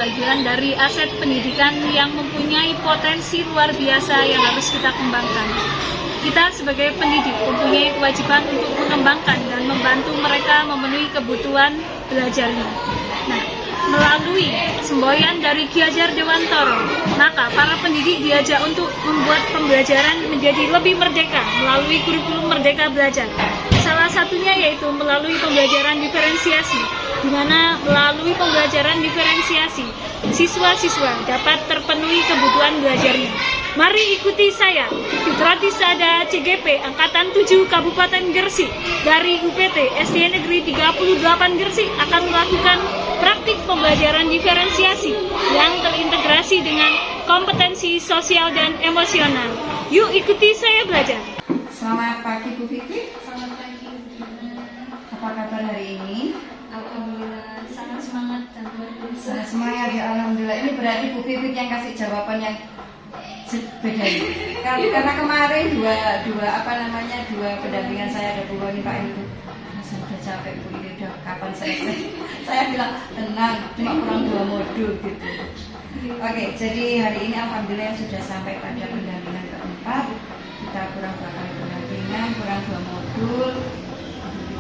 bagian dari aset pendidikan yang mempunyai potensi luar biasa yang harus kita kembangkan. Kita sebagai pendidik mempunyai kewajiban untuk mengembangkan dan membantu mereka memenuhi kebutuhan belajarnya. Nah, melalui semboyan dari Ki Hajar Dewantara, maka para pendidik diajak untuk membuat pembelajaran menjadi lebih merdeka melalui kurikulum Merdeka Belajar. Salah satunya yaitu melalui pembelajaran diferensiasi, di mana melalui pembelajaran diferensiasi, siswa-siswa dapat terpenuhi kebutuhan belajarnya. Mari ikuti saya, Fitrati Sada CGP Angkatan 7 Kabupaten Gresik dari UPT SD Negeri 38 Gresik akan melakukan praktik pembelajaran diferensiasi yang terintegrasi dengan kompetensi sosial dan emosional. Yuk ikuti saya belajar. Selamat pagi Bu Vivi. Selamat pagi, Bu. Apa kabar hari ini? Alhamdulillah sangat semangat dan luar biasa. Sangat semangat ya, alhamdulillah. Ini berarti Bu Vivi yang kasih jawaban yang beda ini. Karena kemarin dua pendampingan saya ada Bu Wani Pak Ibu. Saya udah capek Bu, ini udah kapan selesai? Saya bilang tenang, cuma kurang 2 modul gitu. Oke, jadi hari ini alhamdulillah yang sudah sampai pada pendampingan keempat. Kita kurang 2 kali pendampingan, kurang 2 modul.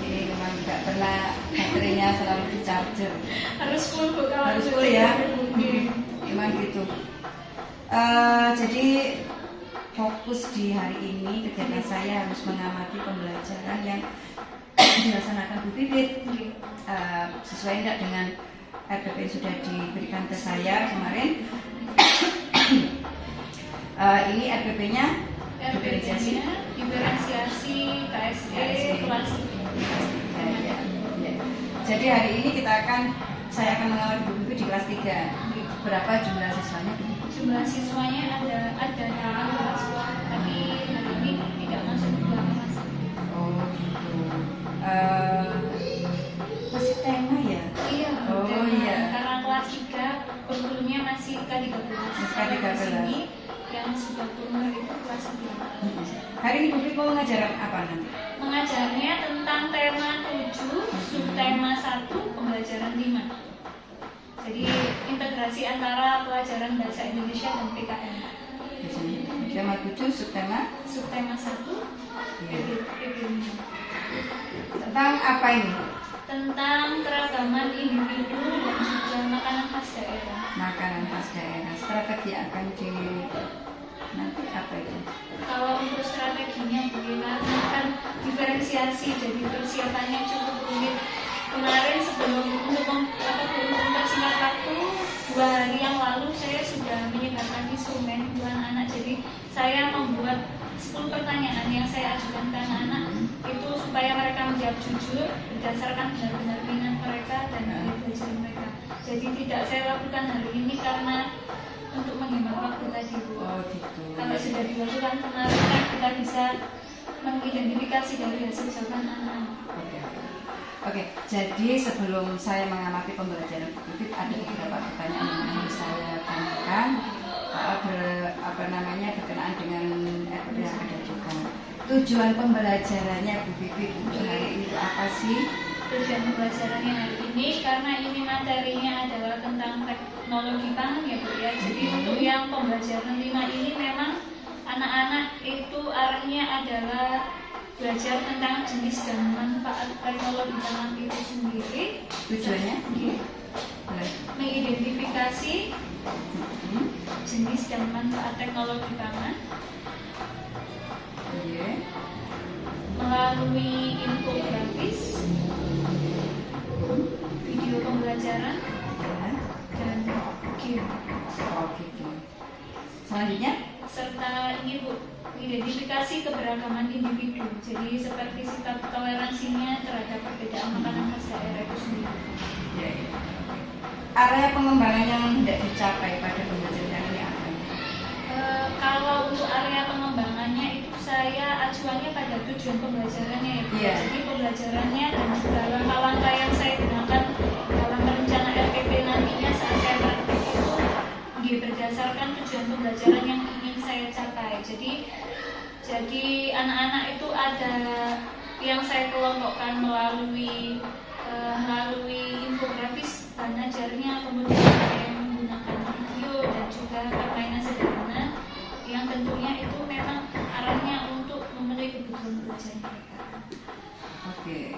Ini memang tidak pernah baterainya selalu di charger. Harus full Bu, kalau Harus full ya. Memang gitu. Jadi fokus di hari ini kegiatan saya harus mengamati pembelajaran yang dilaksanakan Bu Pipit. Sesuai tidak dengan RPP yang sudah diberikan ke saya kemarin. Ini RPP-nya diferensiasi KSE kelas 3 ya. Jadi hari ini saya akan mengawal Bu Pipit di kelas 3. Berapa jumlah siswanya? Jumlah siswanya ada 12, tapi hari ini tidak masuk ke kelas. Oh gitu. Masih tema ya? Iya. Oh iya. Karena kelas 3 kurikulumnya masih K13. K13. Sini yang sudah turun itu kelas 3. Hari ini Bu Pipit mau ngajar apa nanti? Mengajarnya tentang tema 7, subtema 1, pembelajaran 5. Jadi integrasi antara pelajaran bahasa Indonesia dan PKN. Tema 7, subtema 1, PP 5. Tentang apa ini? Tentang keragaman individu dan juga makanan khas daerah. Makanan khas daerah. Strategi akan nanti apa itu? Kalau untuk strateginya bagaimana kan diferensiasi, jadi persiapannya cukup rumit. Kemarin sebelum mempersingkat waktu 2 hari yang lalu saya sudah menyebarkan instrumen buat anak. Jadi saya membuat 10 pertanyaan yang saya ajukan ke anak-anak itu supaya mereka menjawab jujur berdasarkan benar-benar minat mereka dan nilai belajar mereka. Jadi tidak saya lakukan hari ini karena untuk menghemat waktu tadi Bu. Oh gitu. Kalau sudah dilakukan kemarin kan kita bisa mengidentifikasi dari hasil jawaban anak-anak. Oke, jadi sebelum saya mengamati pembelajaran Bu Pipit ada beberapa pertanyaan yang ingin saya tanyakan berkenaan dengan RPP yang ada juga. Tujuan pembelajarannya Bu Pipit untuk hari ini itu apa sih? Tujuan pembelajarannya hari ini karena ini materinya adalah tentang teknologi pangan ya Bu ya. Jadi untuk yang pembelajaran 5 ini memang anak-anak itu arahnya adalah belajar tentang jenis dan manfaat teknologi pangan itu sendiri. Tujuannya? Mengidentifikasi jenis dan manfaat teknologi pangan melalui infografis, video pembelajaran, dan game. Selanjutnya? Serta ini Bu, identifikasi keberagaman individu. Jadi seperti sikap toleransinya terhadap perbedaan makanan khas daerah itu sendiri. Area pengembangan yang tidak dicapai pada pembelajaran ini apa? Kalau untuk area pengembangannya itu saya acuannya pada tujuan pembelajarannya ya Bu. Jadi pembelajarannya dan juga langkah-langkah yang saya gunakan dalam rencana RPP nantinya saat saya praktik itu berdasarkan tujuan pembelajaran yang ingin saya capai. Jadi anak-anak itu ada yang saya kelompokkan melalui infografis bahan ajarnya, kemudian ada yang menggunakan video dan juga permainan sederhana yang tentunya itu memang arahnya untuk memenuhi kebutuhan belajar mereka. Oke.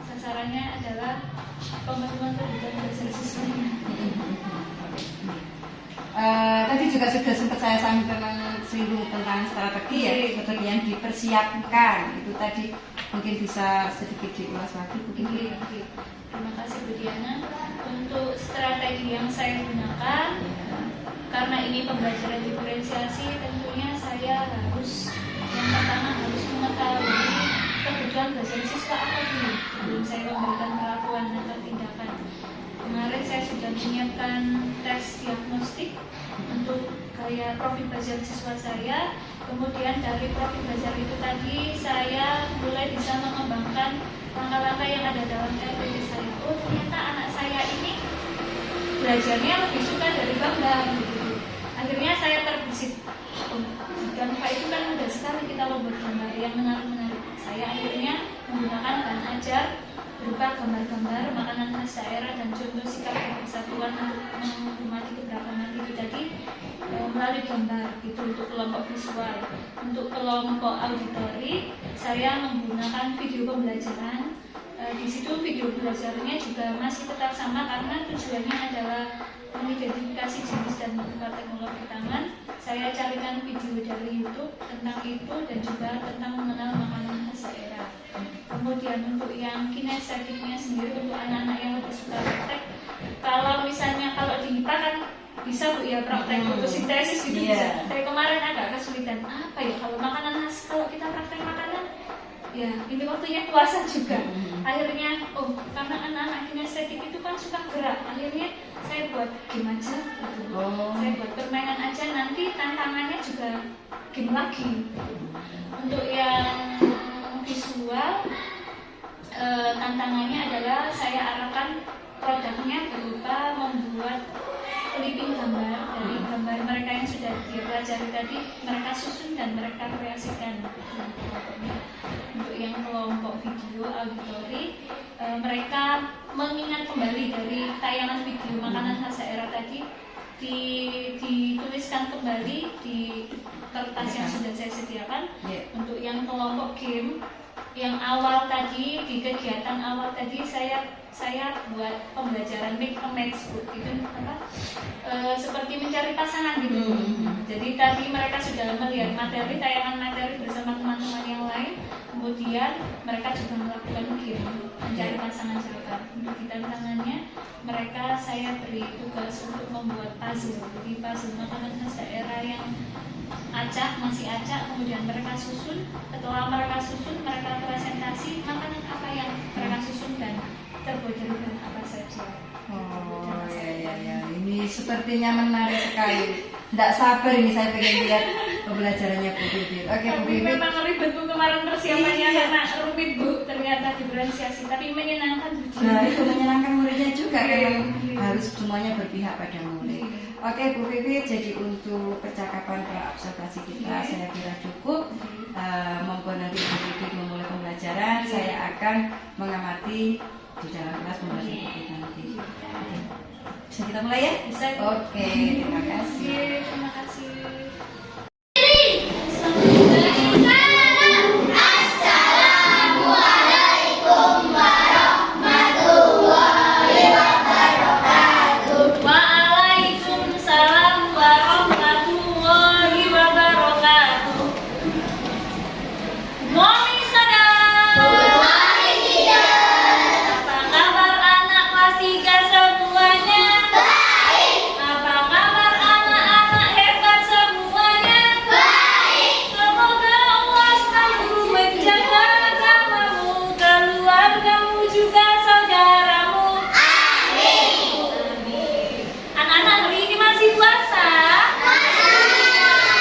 Sasarannya adalah pemenuhan kebutuhan belajar siswanya. Tadi juga sudah sempat saya singgung tentang strategi ya, seperti yang dipersiapkan itu tadi, mungkin bisa sedikit diulas lagi mungkin. Terima kasih Bu Diana. Untuk strategi yang saya gunakan, karena ini pembelajaran diferensiasi, tentunya saya harus yang pertama harus mengetahui kebutuhan belajar siswa apa dulu sebelum saya memberikan perlakuan atau tindakan. Kemarin saya sudah menyiapkan tes diagnostik untuk gaya profil belajar siswa saya. Kemudian dari profil belajar itu tadi saya mulai bisa mengembangkan langkah-langkah yang ada dalam LPD saya. Oh, ternyata anak saya ini belajarnya lebih suka dari gambar gitu. Akhirnya saya terbesit. Gambar itu kan mudah sekali kita membuat gambar yang menarik-menarik. Saya akhirnya menggunakan bahan ajar berupa gambar-gambar makanan khas daerah dan contoh sikap dan kesatuan untuk menghormati keberagaman itu tadi melalui gambar itu untuk kelompok visual. Untuk kelompok auditori saya menggunakan video pembelajaran. Di situ video belajarnya juga masih tetap sama karena tujuannya adalah mengidentifikasi jenis dan manfaat teknologi tangan. Saya carikan video dari YouTube tentang itu dan juga tentang mengenal makanan khas daerah. Kemudian untuk yang kinestetiknya sendiri untuk anak-anak yang lebih suka praktek, kalau misalnya kalau di IPA kan bisa Bu ya praktek fotosintesis gitu bisa. Dari kemarin agak kesulitan apa ya kalau makanan khas, kalau kita praktek makanan ya ini waktunya puasa juga. Akhirnya karena anak-anak kinestetik itu kan suka gerak, akhirnya saya buat game aja gitu. Saya buat permainan aja, nanti tantangannya juga game lagi. Untuk yang visual tantangannya adalah saya arahkan produknya berupa membuat clipping gambar dari gambar mereka yang sudah dia pelajari tadi, mereka susun dan mereka kreasikan. Untuk yang kelompok video auditori, mereka mengingat kembali dari tayangan video makanan khas daerah tadi, dituliskan kembali di kertas yang sudah saya sediakan. Untuk yang kelompok game yang awal tadi, di kegiatan awal tadi saya buat pembelajaran make a match book itu seperti mencari pasangan gitu. Jadi tadi mereka sudah melihat materi, tayangan materi bersama teman-teman yang lain, kemudian mereka juga melakukan game mencari pasangan siapa. Untuk di tantangannya mereka saya beri tugas untuk membuat puzzle. Jadi puzzle makanan khas daerah yang masih acak, kemudian mereka susun. Setelah mereka susun, mereka presentasi makanan apa yang mereka susun dan terbuat dari bahan apa saja. Oh ya, ini sepertinya menarik sekali. Tidak sabar ini saya pengen lihat pembelajarannya Bu Bibit. Oke Bu Bibit. Memang ribet Bu kemarin persiapannya karena rumit Bu, ternyata diferensiasi, tapi menyenangkan Bu. Nah itu menyenangkan muridnya juga kan, harus semuanya berpihak pada murid. Oke Bu Bibit, jadi untuk percakapan pra-observasi kita saya kira cukup. Monggo nanti Bu Bibit memulai pembelajaran, saya akan mengamati di dalam kelas pembelajaran kita nanti. Bisa kita mulai ya? Bisa. Oke, terima kasih. Terima kasih. Waalaikumsalam warahmatullahi wabarakatuh. Morning Sadar. Apa kabar anak kelas 3 semuanya? Baik. Apa kabar anak-anak hebat semuanya? Baik. Semoga Allah selalu menjaga agamamu, keluargamu juga saudaramu. Amin. Anak-anak hari ini masih puasa?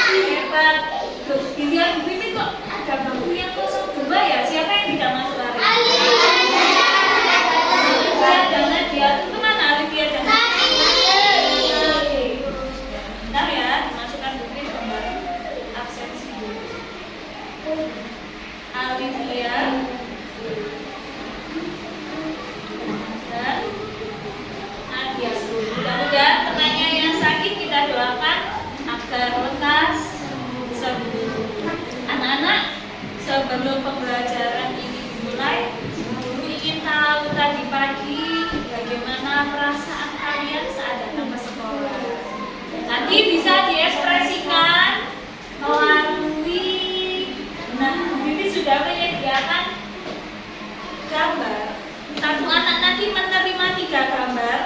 Hebat. Tuh, dilihat Bu Bibit kok ada bangku yang kosong 2 ya? Siapa yang tidak masuk hari ini? Alifia dan Nadia. Itu mana Alifia dan Nadia? Oke. Bentar ya, dimasukkan Bu Bibit gambar absensi dulu. Alifia dan Nadia. Mudah-mudahan temannya gambar. Satu anak nanti menerima 3 gambar.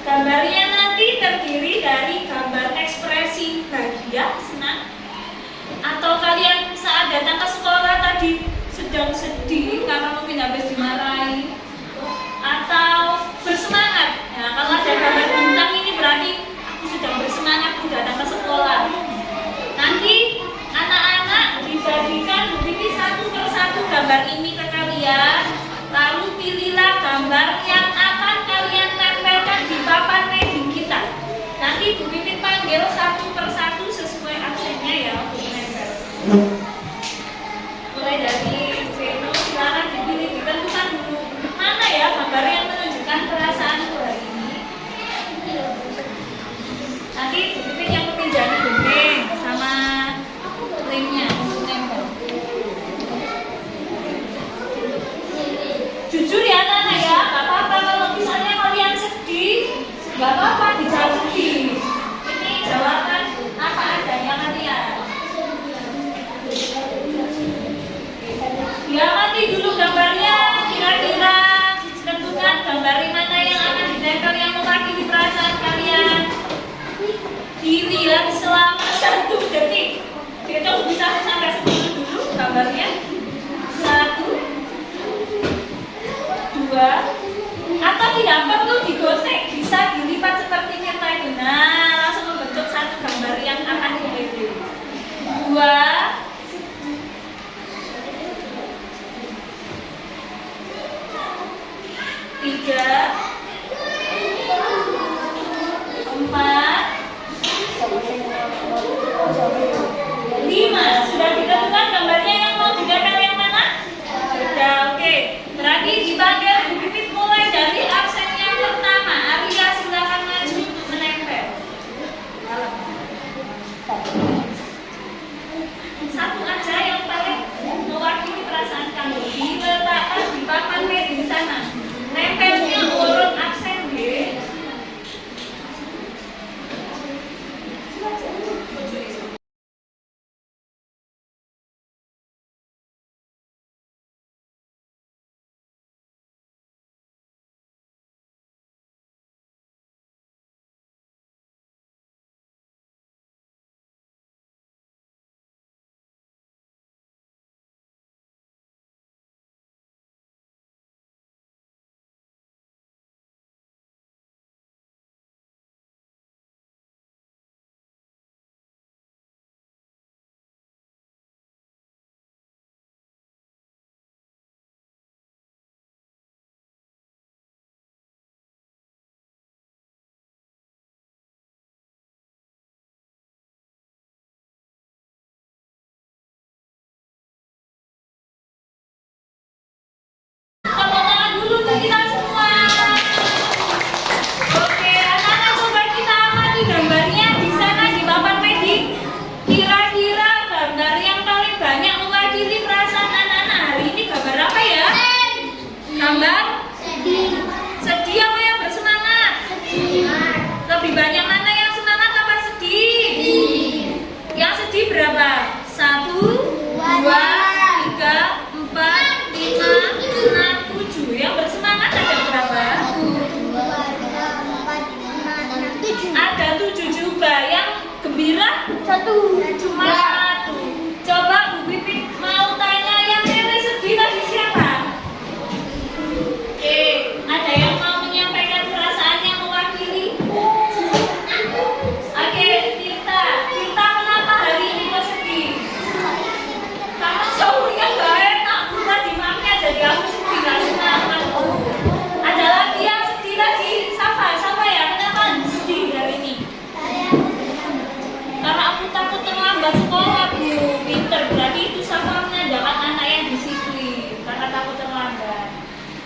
Gambarnya nanti terdiri dari gambar ekspresi bahagia, senang, atau kalian saat datang ke sekolah tadi sedang sedih karena mungkin habis dimarahi, atau bersemangat. Nah, kalau ada gambar bintang ini berarti aku sedang bersemangat aku datang ke sekolah. Nanti anak-anak dibagikan begini satu persatu gambar ini ke kalian, lalu pilihlah gambar yang akan kalian tempelkan di papan wedding kita. Nanti Bu Pipit panggil satu persatu sesuai aksennya ya untuk menempel. Mulai dari Veno, silakan dipilih, ditentukan dulu mana ya gambar yang menunjukkan perasaanku hari ini. Nanti Bu Pipit yang meminjami gunting sama lemnya untuk nempel. Jujur ya anak-anak ya, gak apa-apa kalau misalnya kalian sedih, gak apa-apa dijawab sedih. Ini jawaban apa adanya kalian. Diamati dulu gambarnya, kira-kira tentukan gambar mana yang akan ditempel yang mewakili perasaan kalian. Dilihat selama 1 detik. Hitung bisa sampai 10 dulu gambarnya. 1, 2, atau tidak perlu digosek, bisa dilipat seperti kita itu. Nah, langsung membentuk satu gambar yang akan dipilih. 2, 3, 4, 5. Sudah ditentukan gambarnya yang mau didapel yang mana? Sudah, oke. Berarti dipanggil Bu Pipit mulai dari aksen yang pertama. Arya silakan maju untuk menempel. Satu aja yang paling mewakili perasaan kamu. Diletakkan di papan wedding sana. Nempelnya urut aksen G. Tepuk tangan dulu untuk kita semua. Oke, anak-anak coba kita amati gambarnya di sana di papan wedding. Kira-kira gambar yang paling banyak mewakili perasaan anak-anak hari ini gambar apa ya? Gambar sedih apa yang bersemangat? Lebih banyak mana yang semangat apa sedih? Yang sedih berapa? 1, 2, 3, 4, 5, 6, 7. Yang bersemangat ada berapa? Ada 7 juga. Yang gembira? 1. Cuma 1. Coba Bu Pipit mau tanya yang milih sedih tadi siapa? Oke, ada yang mau menyampaikan perasaan yang mewakili? Oke, Tirta. Tirta kenapa hari ini kok sedih? Karena sahurnya gak enak. Tadi mamnya jadi aku sedih gak semangat. Ada lagi yang sedih lagi. Safa ya, kenapa sedih hari ini? Karena aku takut terlambat sekolah Bu. Pinter, berarti itu Safa menandakan anak yang disiplin. Karena takut terlambat.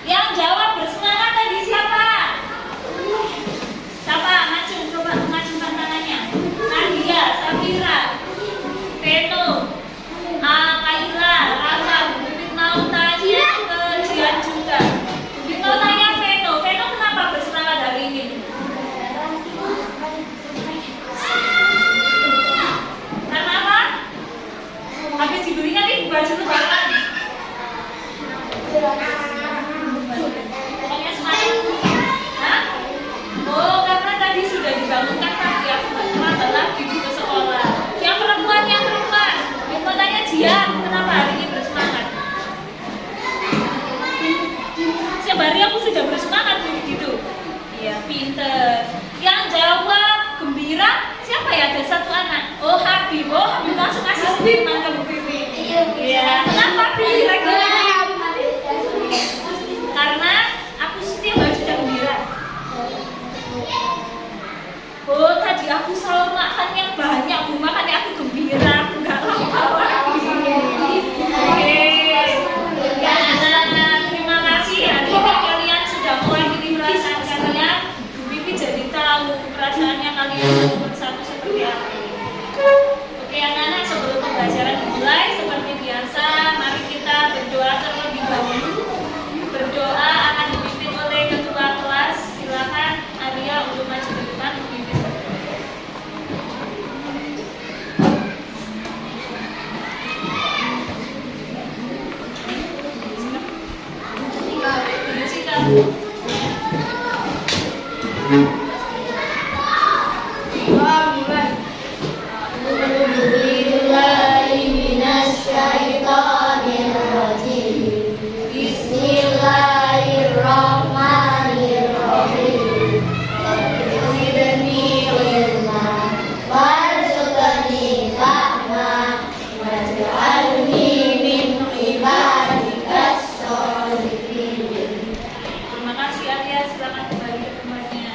Yang jawab bersemangat tadi siapa? Siapa? Maju, coba mengajukan tangannya. Nadia, Safira, Veno, Kaila, Rafa. Bu Pipit mau tanya ke Jian juga. Bu Pipit mau tanya Veno. Veno kenapa bersemangat hari ini? Karena apa? Habis dibelinya nih baju lebaran. tadi sudah dibangunkan pagi, aku berangkat lagi ke sekolah. Yang perempuan, yang mau tanya Jian, kenapa hari ini bersemangat? Setiap hari aku sudah bersemangat begitu. Iya, pinter. Yang jawab gembira, siapa ya? Ada satu anak. Oh, Habib. Oh, Habib langsung kasih statement ke Bu Pipi. Iya, kenapa kira-kira? Karena aku setiap hari sudah gembira. Oh, tadi aku selalu makan yang banyak, Bu, makanya aku gembira, aku nggak lapar lagi. Oke, ya anak-anak, terima kasih hari ini kalian sudah mewakili perasaan kalian. Bu Pipi jadi tahu perasaannya kalian satu persatu seperti apa. Oke anak-anak, sebelum pembelajaran dimulai, seperti biasa, mari kita berdoa terlebih dahulu. Berdoa akan dipimpin oleh ketua kelas. Silakan Arya untuk maju ke depan memimpin berdoa. Terima kasih Arya, silakan kembali ke tempatnya.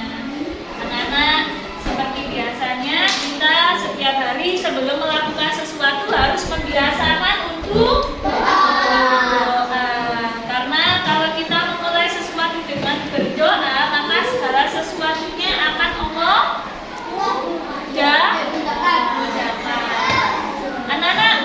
Anak-anak, seperti biasanya kita setiap hari sebelum melakukan sesuatu harus membiasakan untuk berdoa. Karena kalau kita memulai sesuatu dengan berdoa, maka segala sesuatunya akan Allah mudahkan. Anak-anak,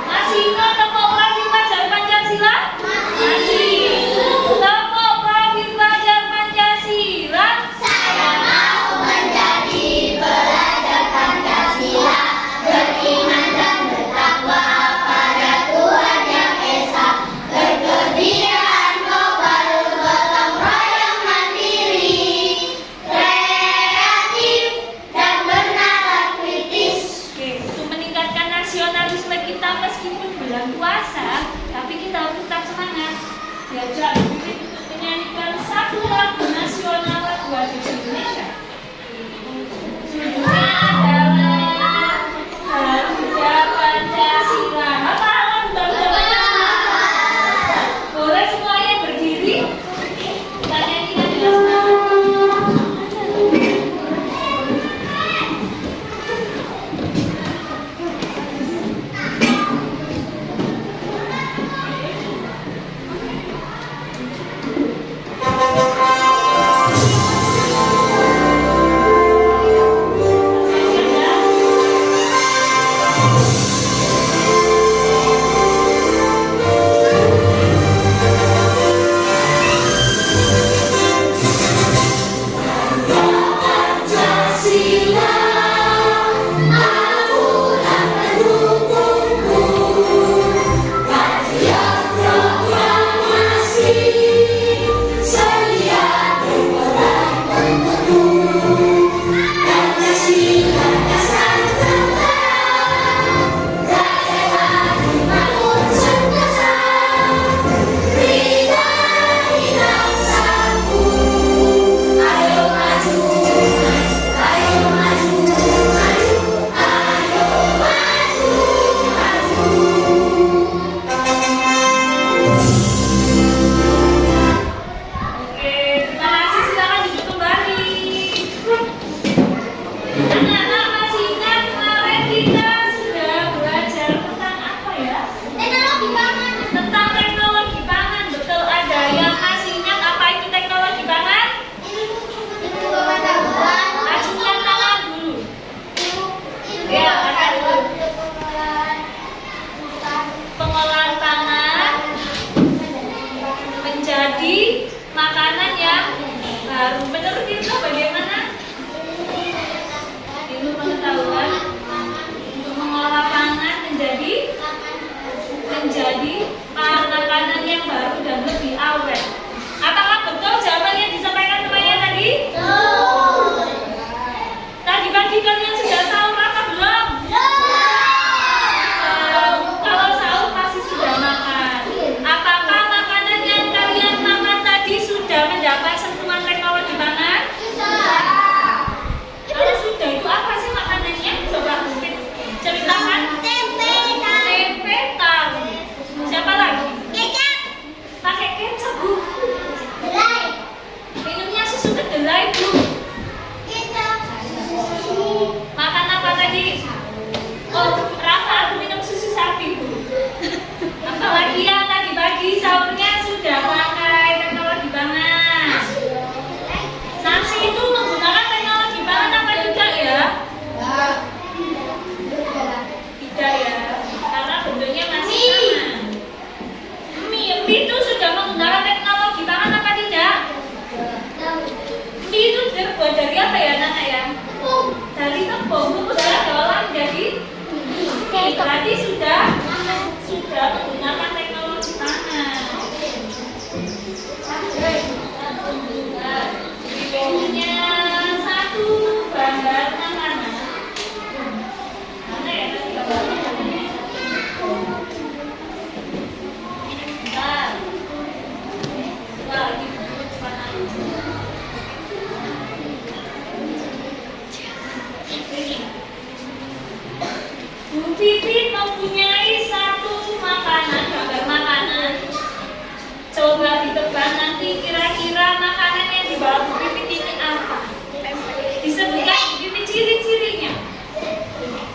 masih ingat tokoh Profil Pelajar Pancasila? Masih. Tokoh Profil Pelajar Pancasila. Saya mau menjadi pelajar Pancasila, beriman dan bertakwa pada Tuhan Yang Esa, berkebudayaan global, gotong royong mandiri, kreatif dan bernalar kritis. Oke, untuk meningkatkan nasionalisme kita meskipun bulan puasa, tapi kita harus tetap semangat. Diajak Bibit untuk menyanyikan satu lagu nasional lagu wajib Indonesia. Judulnya adalah Garuda Pancasila. Apa lagu Garuda Pancasila? Boleh semuanya berdiri. Kita nyanyikan dengan semangat. Betul. berarti sudah menggunakan teknologi tangan. Punya satu gambar makanan. Mana ya tadi gambarnya? Bentar. Wah, ini cepat. Ini. Bu Pipit mempunyai satu makanan, gambar makanan. Coba ditebak nanti kira-kira makanan yang dibawa Bu Pipit ini apa? Disebutkan Bu Pipit ciri-cirinya.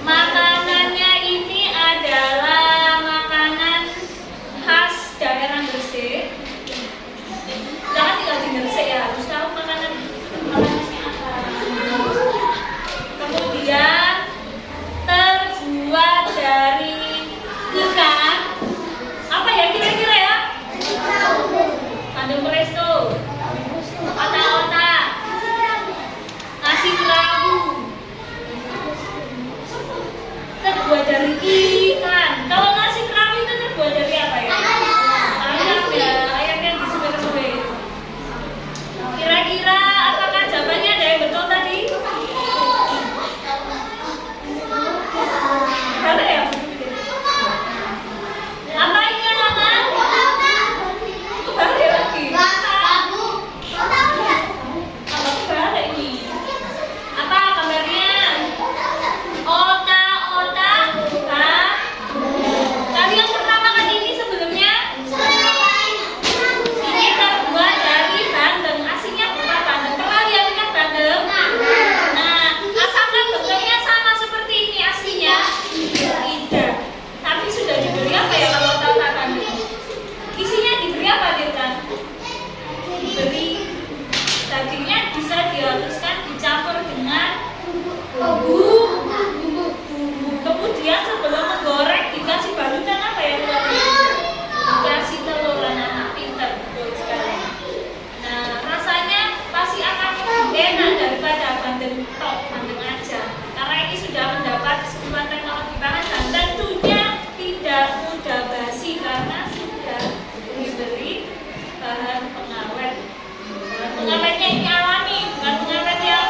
Makanannya ini adalah makanan khas daerah Gresik. Jangan tinggal di Gresik ya, harus tahu makanannya apa. Kemudian terbuat dari ikan. Apa ya kira-kira ya? Bandeng presto, otak-otak, nasi kerabu, terbuat dari ikan. Kalau nasi kerabu itu terbuat dari apa ya? Ayam ya, ayam yang disuwir-suwir. Kira-kira apakah jawabannya ada yang betul tadi? Ada ya? Apa ini yang nama? Balik lagi. Balik ini. Apa gambarnya? Otak-otak. Hah? Tadi yang pernah makan ini sebelumnya? Ini terbuat dari bandeng. Aslinya bukan bandeng. Pernah lihat ikan bandeng? Nah, apakah bentuknya sama seperti ini aslinya? Tidak. Tapi sudah diberi apa ya kalau otak-otak tadi? Isinya diberi apa Dirkan? Diberi dagingnya bisa dihaluskan dicampur dengan bumbu. Kemudian sebelum menggoreng dikasih balutan apa ya? Dikasih telur. Anak pintar, betul sekali. Nah, rasanya pasti akan enak daripada bandeng tok, bandeng aja. Karena ini sudah mendapat sentuhan teknologi pangan dan tentunya tidak mudah basi karena sudah diberi bahan pengawet. Bahan pengawetnya ini alami, bukan pengawet yang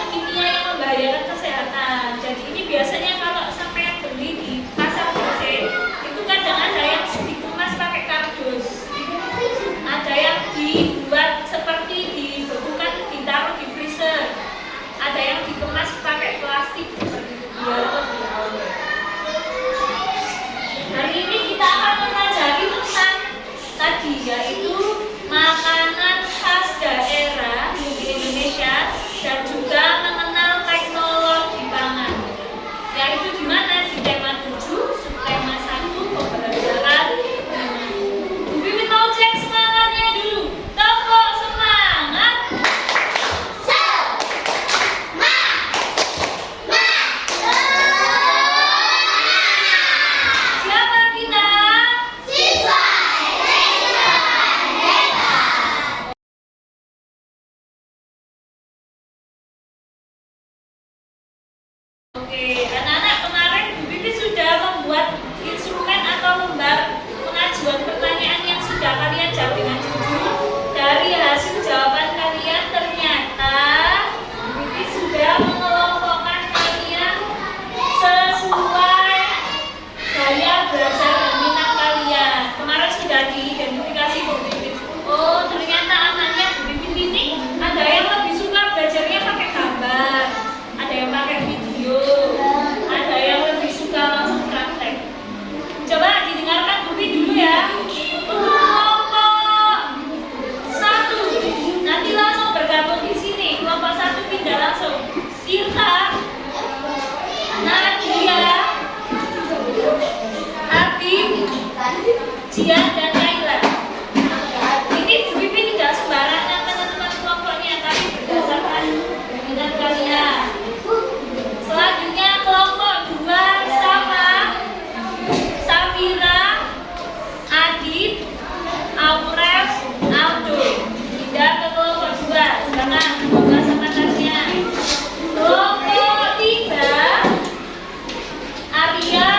kimia yang membahayakan kesehatan. Jadi ini biasanya kalau sampai beli di pasar Gresik itu kadang ada yang dikemas pakai kardus, ada yang dibuat seperti dibekukan ditaruh di freezer, ada yang dikemas pakai plastik seperti itu biar lebih awet. Hari ini kita akan mempelajari tentang tadi yaitu makanan khas daerah di Indonesia dan juga mengenal teknologi pangan. Yaitu di mana di tema 7, subtema 1 pembelajaran. Bu Pipit mau cek semangatnya dulu. Tepuk semangat. Siapa kita? Siswa Oke, anak-anak kemarin Bu Pipit sudah membuat instrumen atau lembar pengajuan pertanyaan yang sudah kalian jawab dengan jujur. Dari hasil jawaban kalian ternyata Bu Pipit sudah mengelompokkan kalian sesuai gaya belajar dan minat kalian. Kemarin sudah diidentifikasi Bu Pipit. Oh, ternyata anaknya Bu Pipit ini ada yang lebih suka belajarnya pakai gambar, ada yang pakai video, ada yang lebih suka langsung praktek. Coba didengarkan Bu Pipit dulu ya. Untuk kelompok 1, nanti langsung bergabung di sini. Kelompok 1 pindah langsung. Tirta, Nadia, Habib, Jian dan Naila. Ini Bu Pipit tidak sembarangan teman-teman kelompoknya, tapi berdasarkan minat kalian. Selanjutnya kelompok 2 sama Safira, Adit, Aurel, Aldo. Pindah ke kelompok 2. Sekarang buka sama tasnya. Kelompok 3 Arya,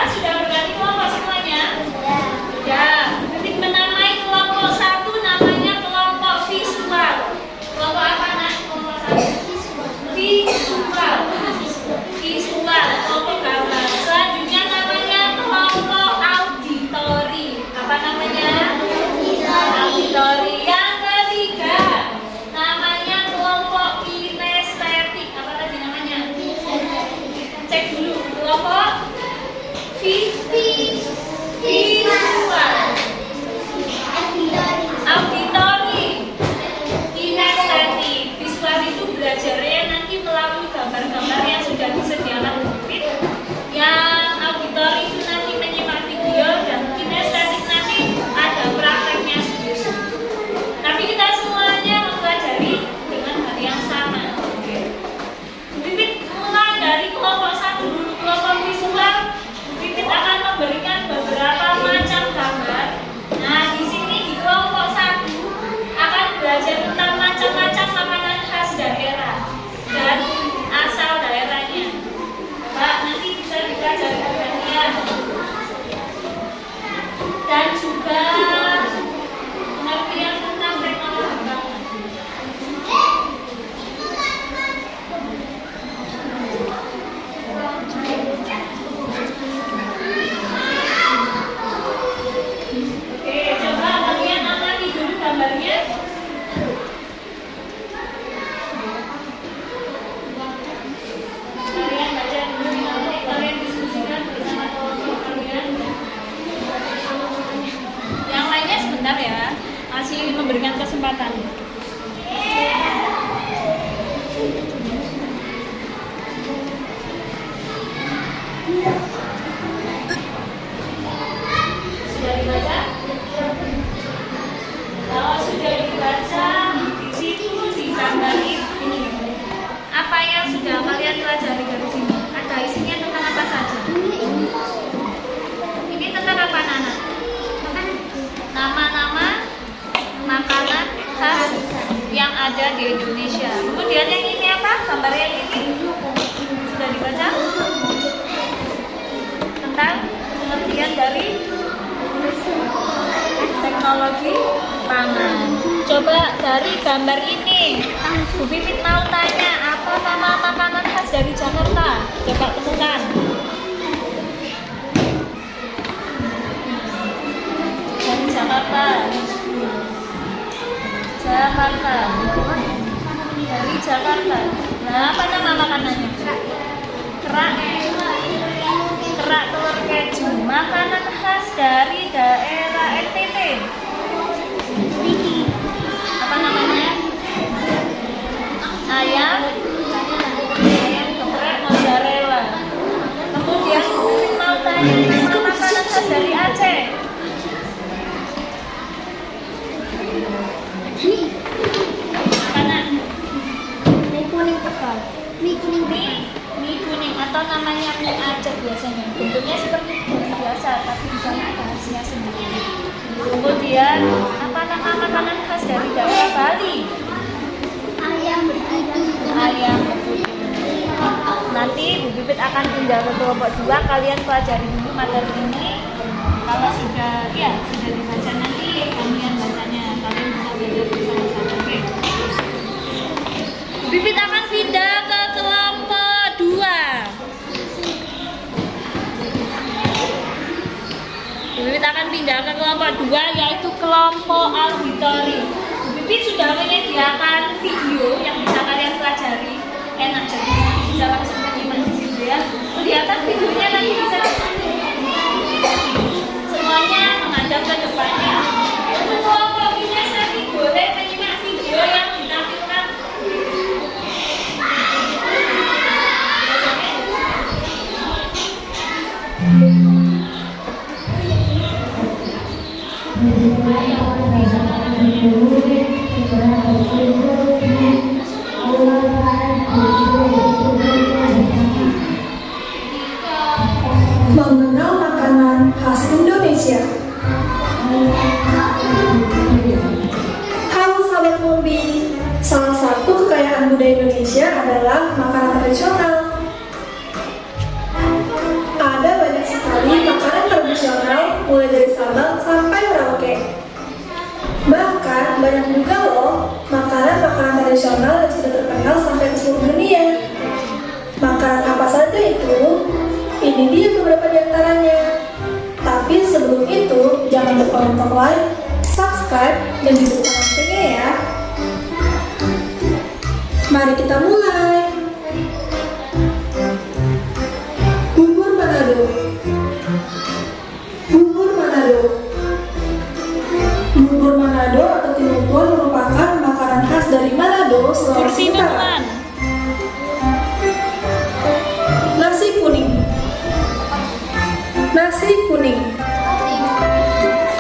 Sudah berganti kelompok semuanya? Sudah. Nanti menamai kelompok satu namanya kelompok visual. Kelompok apa nak? Kelompok satu. Visual. Visual. Kelompok gambar. Selanjutnya namanya kelompok auditori. Apa namanya? Auditori. Yang ketiga namanya kelompok kinestetik. Apa tadi namanya? Cek dulu. Kelompok visual, auditori, kinestetik. Visual itu belajarnya nanti melalui gambar-gambar yang sudah disediakan di Bibit. Yang auditori itu nanti menyimak video, dan kinestetik nanti ada prakteknya sendiri. Tapi kita semuanya mempelajari dengan hal yang sama. Bibit mulai dari kelompok satu dulu, kelompok visual. Bibit akan memberikan beberapa macam gambar. Nah, di sini di kelompok satu akan belajar tentang macam-macam makanan khas daerah dan asal daerahnya. Pak, nanti bisa dipelajari perhatian. Dan juga pengertian tentang teknologi pangan. Oke, coba kalian amati dulu gambarnya. Kalian baca dulu, nanti kalian diskusikan bersama kelompok kalian. Yang lainnya sebentar ya, masih memberikan kesempatan. Sudah dibaca? Kalau sudah dibaca, di situ di gambar ini apa yang sudah kalian pelajari dari sini? Ada isinya tentang apa saja? Ini tentang apa, Nana? Nama-nama makanan khas yang ada di Indonesia. Kemudian yang ini apa? Gambar yang ini sudah dibaca? Tentang pengertian dari teknologi pangan. Coba dari gambar ini, Bu Pipit mau tanya apa nama makanan khas dari Jakarta? Coba temukan. Dari Jakarta. Dari Jakarta. Nah, apa nama makanannya? Kerak telur keju. Makanan khas dari daerah NTT. Apa namanya? Ayam geprek mozzarella. Kemudian mau tanya nama makanan khas dari Aceh. Makanan mie kuning atau namanya mie Aceh biasanya. Bentuknya seperti mie biasa, tapi di sana ada khasnya sendiri. Kemudian apa nama makanan khas dari daerah Bali? Ayam betutu. Nanti Bu Pipit akan pindah ke kelompok 2. Kalian pelajari dulu materi ini. Kalau sudah dibaca, nanti kalian bacanya. Kalian bisa belajar bersama-sama. Oke. Bu Pipit akan pindah ke kelompok 2. Bibit akan pindah ke kelompok 2, yaitu kelompok auditori. Bibit sudah menyediakan video yang bisa kalian pelajari. Enak, jadi bisa langsung menyimak di situ ya. Kelihatan videonya nanti bisa semuanya menghadap ke depannya. Untuk kelompok kinestetik boleh menyimak video yang ditampilkan. tradisional yang sudah terkenal sampai ke seluruh dunia. Makanan apa saja itu? Ini dia beberapa di antaranya. Tapi sebelum itu, jangan lupa untuk like, subscribe, dan juga tekan loncengnya ya. Mari kita mulai. Bubur Manado. Bubur Manado. Bubur Manado atau tinumpul merupakan makanan khas dari Manado, Sulawesi Kursi Utara. teman. Nasi kuning. Nasi kuning.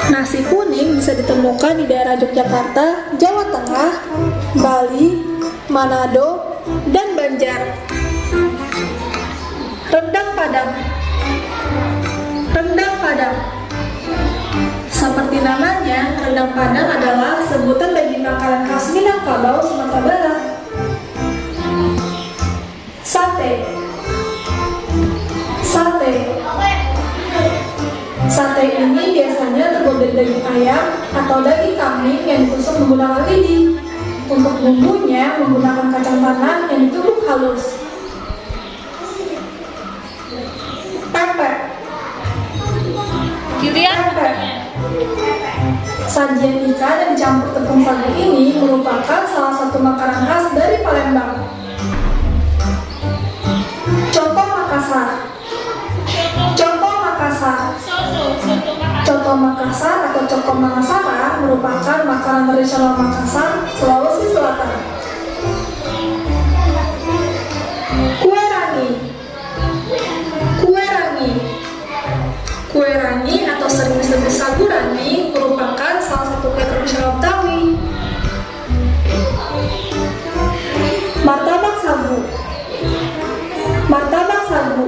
Nasi kuning bisa ditemukan di daerah Yogyakarta, Jawa Tengah, Bali, Manado, dan Banjar. Rendang Padang. Rendang Padang. Seperti namanya, rendang Padang adalah sebutan bagi makanan khas Minangkabau, Sumatera Barat. Sate. Sate. Sate ini biasanya terbuat dari daging ayam atau daging kambing yang ditusuk menggunakan lidi. Untuk bumbunya menggunakan kacang tanah yang ditumbuk halus. Pepek. Dilihat Pepek. Sajian ikan yang dicampur tepung sagu ini merupakan salah satu makanan khas dari Palembang. Coto Makassar. Coto Makassar. soto Makassar. Coto Makassar atau Coto Makassar merupakan makanan tradisional Makassar, Sulawesi Selatan. Kue rangi. Kue rangi. Kue rangi atau sering disebut sagu rangi merupakan salah satu kue tradisional Betawi. Martabak sagu. Martabak sagu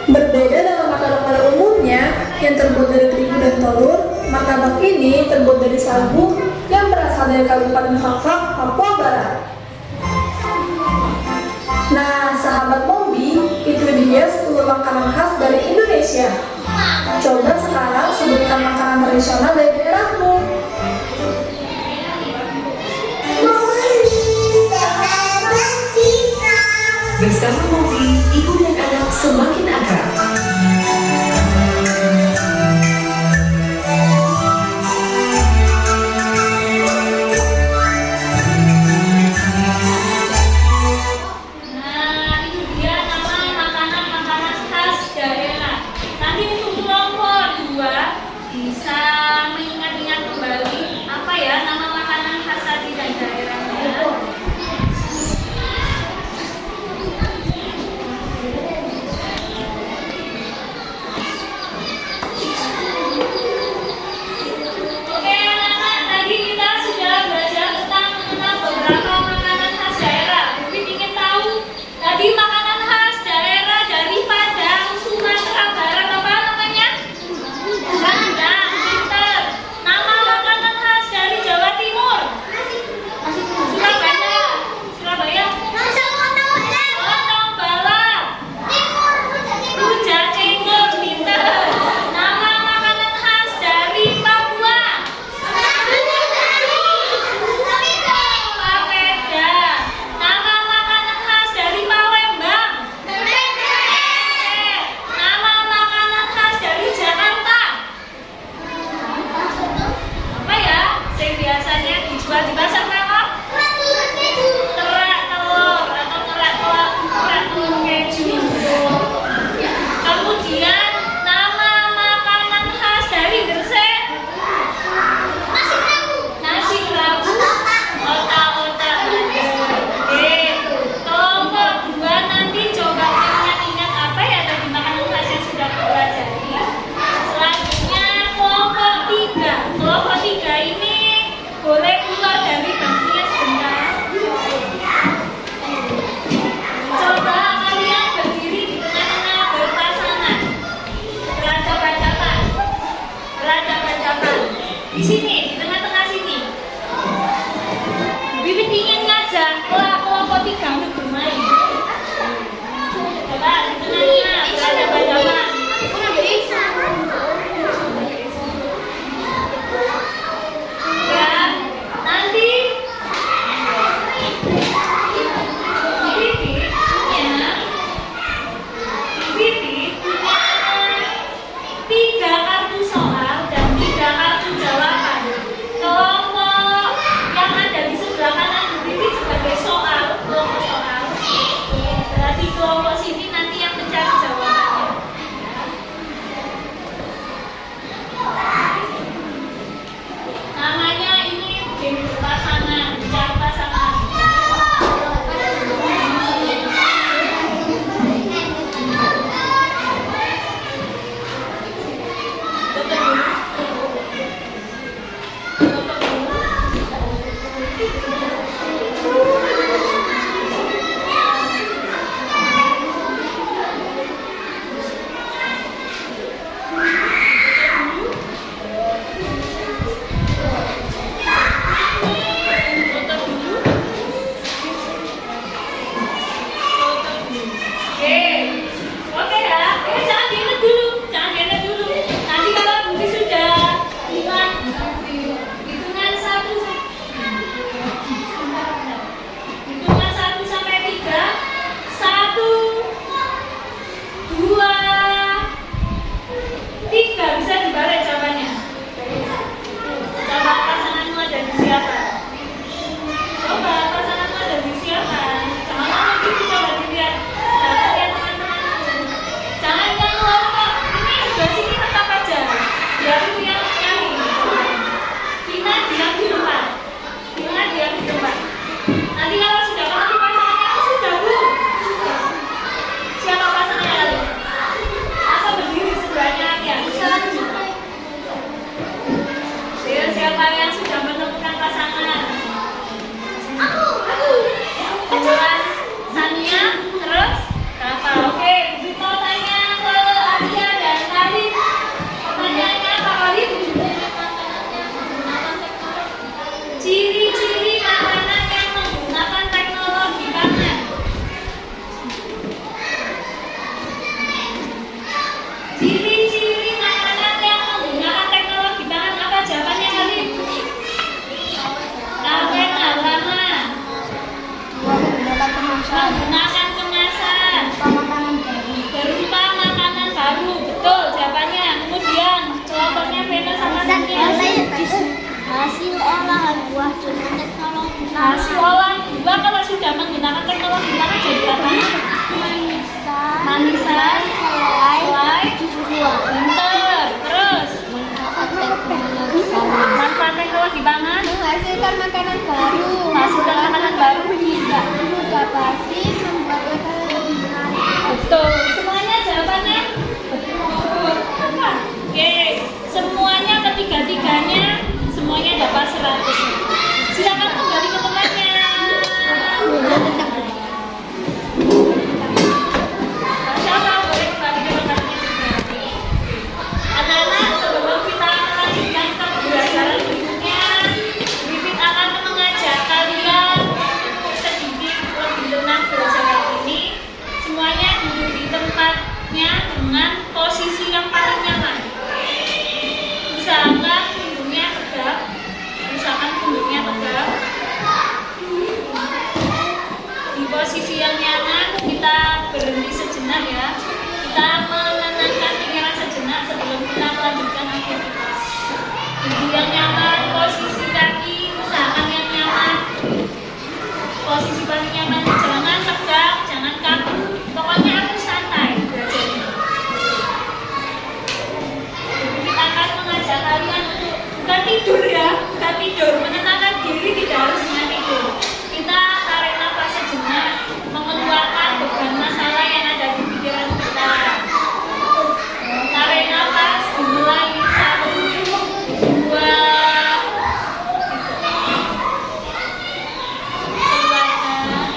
berbeda dengan martabak pada umumnya yang terbuat dari terigu dan telur. Martabak ini terbuat dari sagu yang berasal dari Kabupaten Fafak, Papua Barat. Nah, sahabat Mombi, itu dia 10 makanan khas dari Indonesia. Coba sekarang sebutkan makanan tradisional dari daerahmu. Bersama Mobi, ibu dan anak semakin akrab. Nah, itu dia nama makanan-makanan khas daerah. Nanti untuk kelompok 2 bisa mengingat-ingat kembali apa ya nama makanan khas tadi dari daerahnya. Oke anak-anak, tadi kita sudah belajar tentang mengenal beberapa makanan khas daerah. Bibit ingin tahu tadi makanan khas daerah dari Padang, Sumatera Barat apa namanya? Rendang, pinter. Nama makanan khas dari Jawa Timur? Surabaya. Surabaya. Lontong balap. Rujak cingur, pinter. Nama makanan khas dari Papua? Papeda. Nama makanan khas dari Palembang? Nama makanan khas dari Jakarta? Apa ya? Yang biasanya dijual di pasar Mewah? Kerak telur atau kerak telur keju. Kemudian nama makanan khas dari Gresik? Nasi Prabu. Otak-otak Bandung. Oke. Kelompok 2 nanti coba ingat-ingat apa ya tadi makanan khas yang sudah dipelajari. Selanjutnya kelompok 3. Kelompok 3 ini boleh keluar dari bangkunya sebentar. Coba kalian berdiri di tengah-tengah berpasangan. Berhadapan-hadapan. Berhadapan-hadapan. Di sini, di tengah-tengah sini. Bibit ingin ngajak kelompok 3 untuk bermain. Coba di tengah-tengah berhadapan-hadapan. Ya, nanti Hasil olahan buah kalau sudah menggunakan teknologi mana jadi apa? Manisan, selai, pinter. Terus manfaat teknologi pangan, Menghasilkan makanan baru. menghasilkan makanan baru. Tidak mudah pasti membuat makanan lebih menarik. Betul. Semuanya jawabannya? Oke. Semuanya ketiga-tiganya semuanya dapat 100. Silakan kembali ke tempatnya. Siapa boleh kembali ke tempatnya? Anak-anak, sebelum kita melanjutkan ke pembelajaran berikutnya, Bibit akan mengajak kalian sedikit lebih tenang belajar hari ini. Semuanya duduk di tempatnya dengan posisi yang paling nyaman. Usahakan punggungnya tegak. Di posisi yang nyaman, kita berhenti sejenak ya. Kita menenangkan pikiran sejenak sebelum kita melanjutkan aktivitas. Duduk yang nyaman, posisi kaki usahakan yang nyaman. Posisi paling nyaman, jangan tegak, jangan kaku. Pokoknya aku santai belajarnya. Kita akan mengajak kalian untuk bukan tidur ya, bukan tidur, menenangkan diri, tidak harus dengan tidur. Kita tarik nafas sejenak, mengeluarkan beban masalah yang ada di pikiran kita. Tarik nafas, dimulai 1, 2, keluarkan.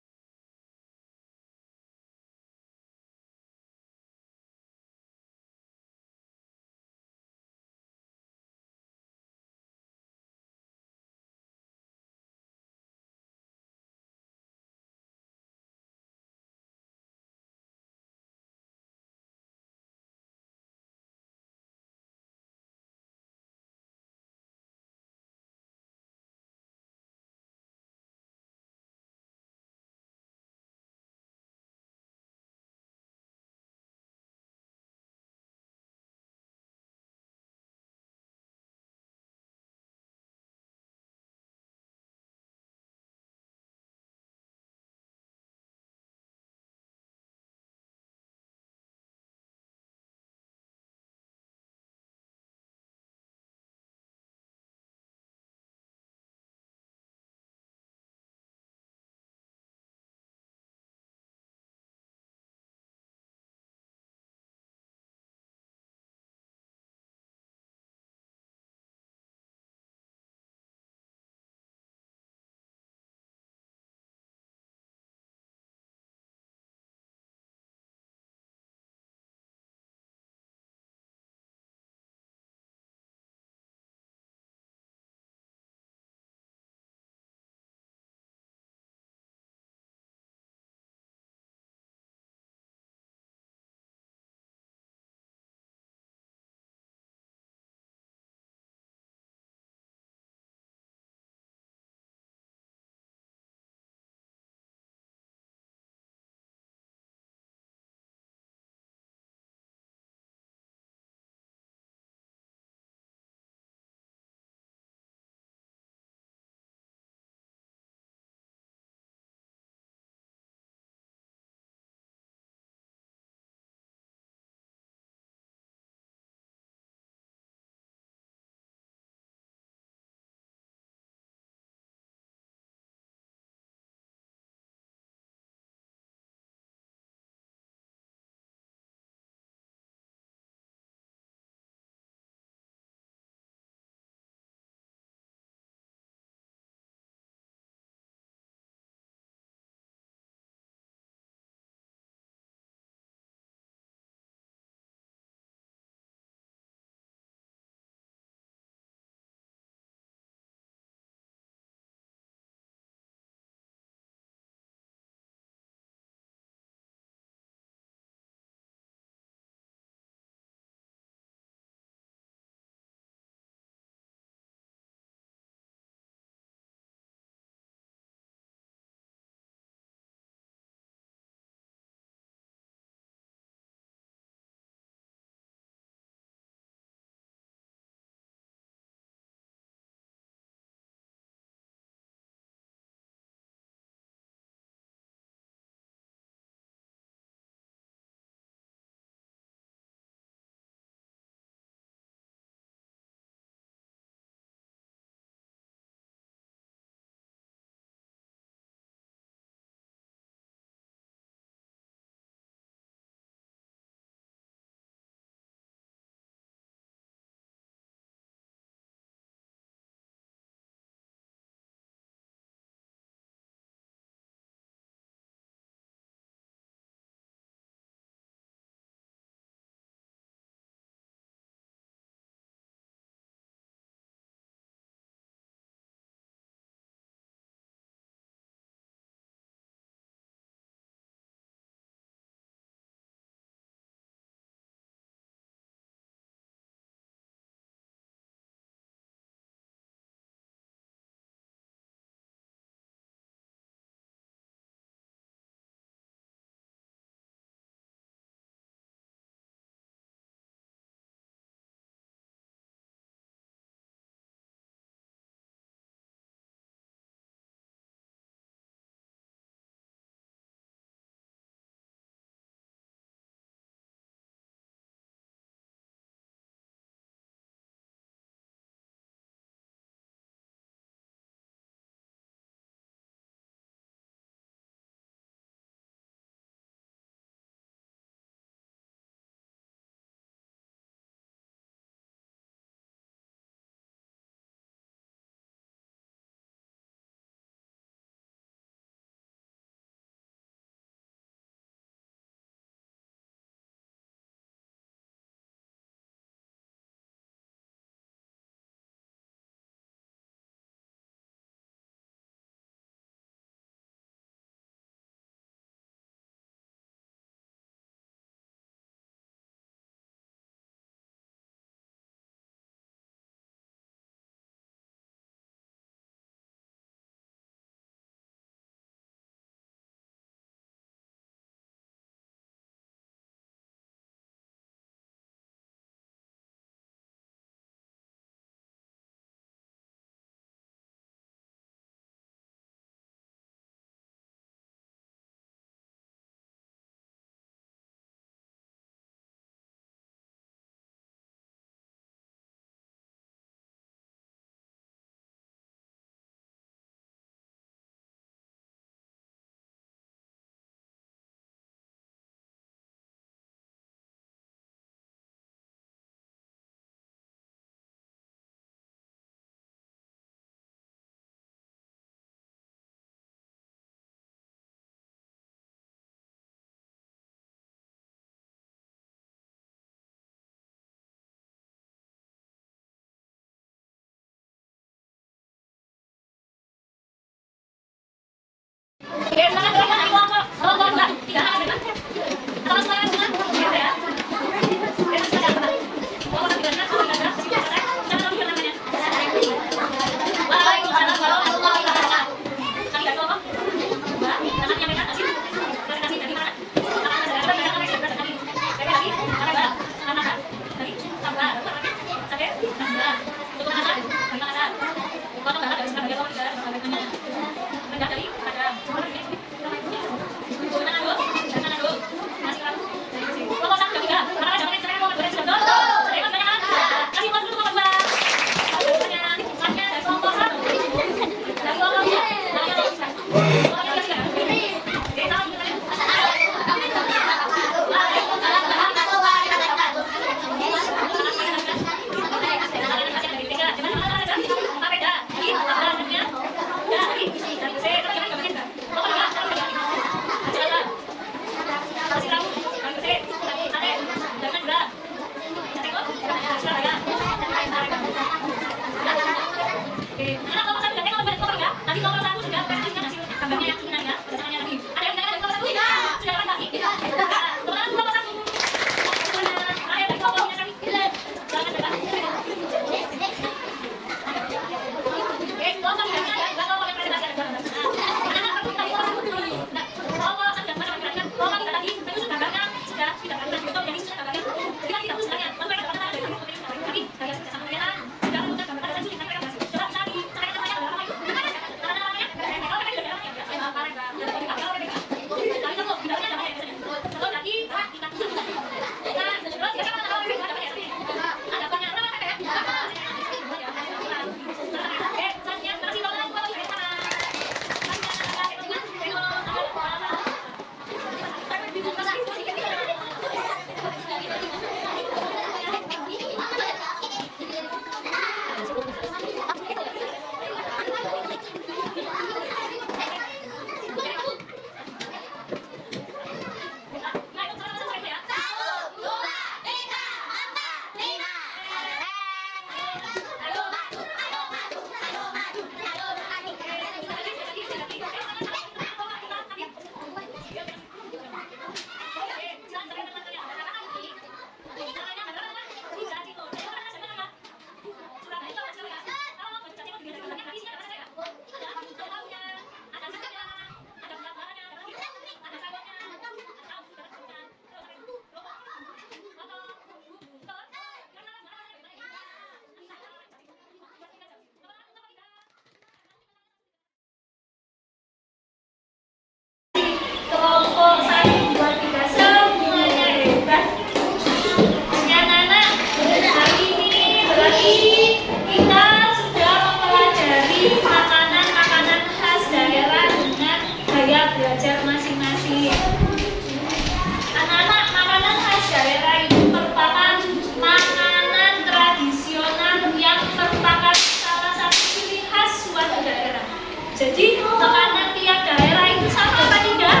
Jadi makanan tiap daerah itu sama apa tidak?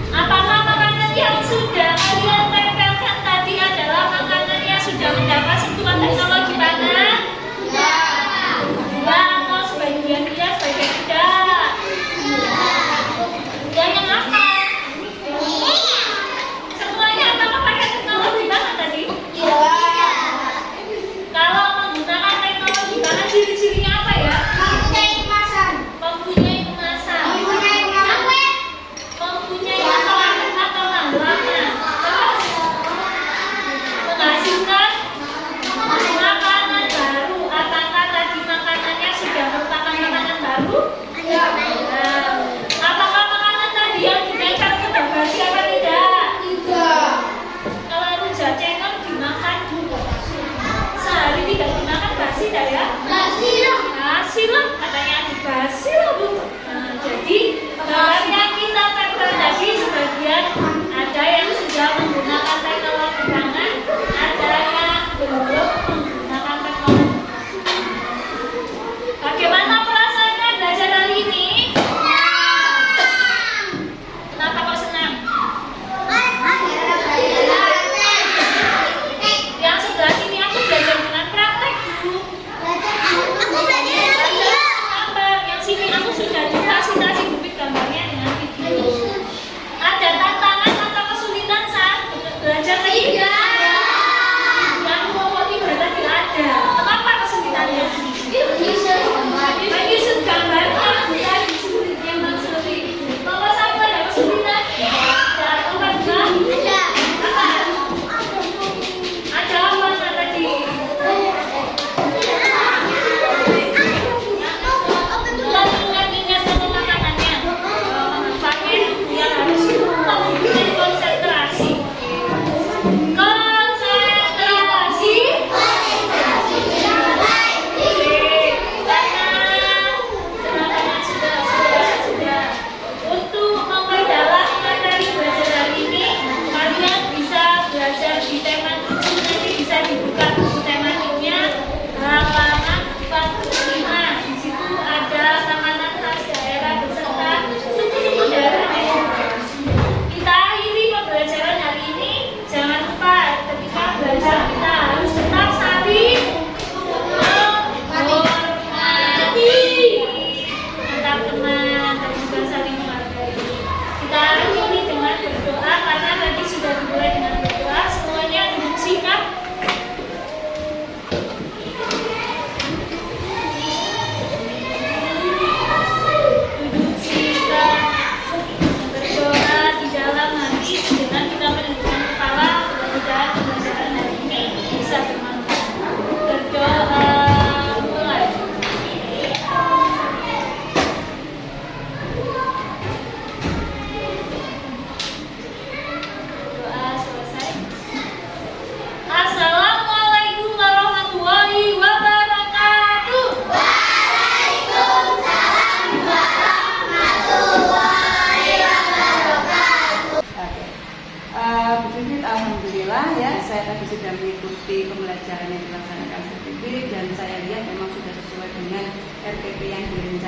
Apakah makanan yang sudah kalian tempelkan tadi adalah makanan yang sudah mendapat sentuhan teknologi pangan? Enggak, atau sebagian iya, sebagian tidak? Yang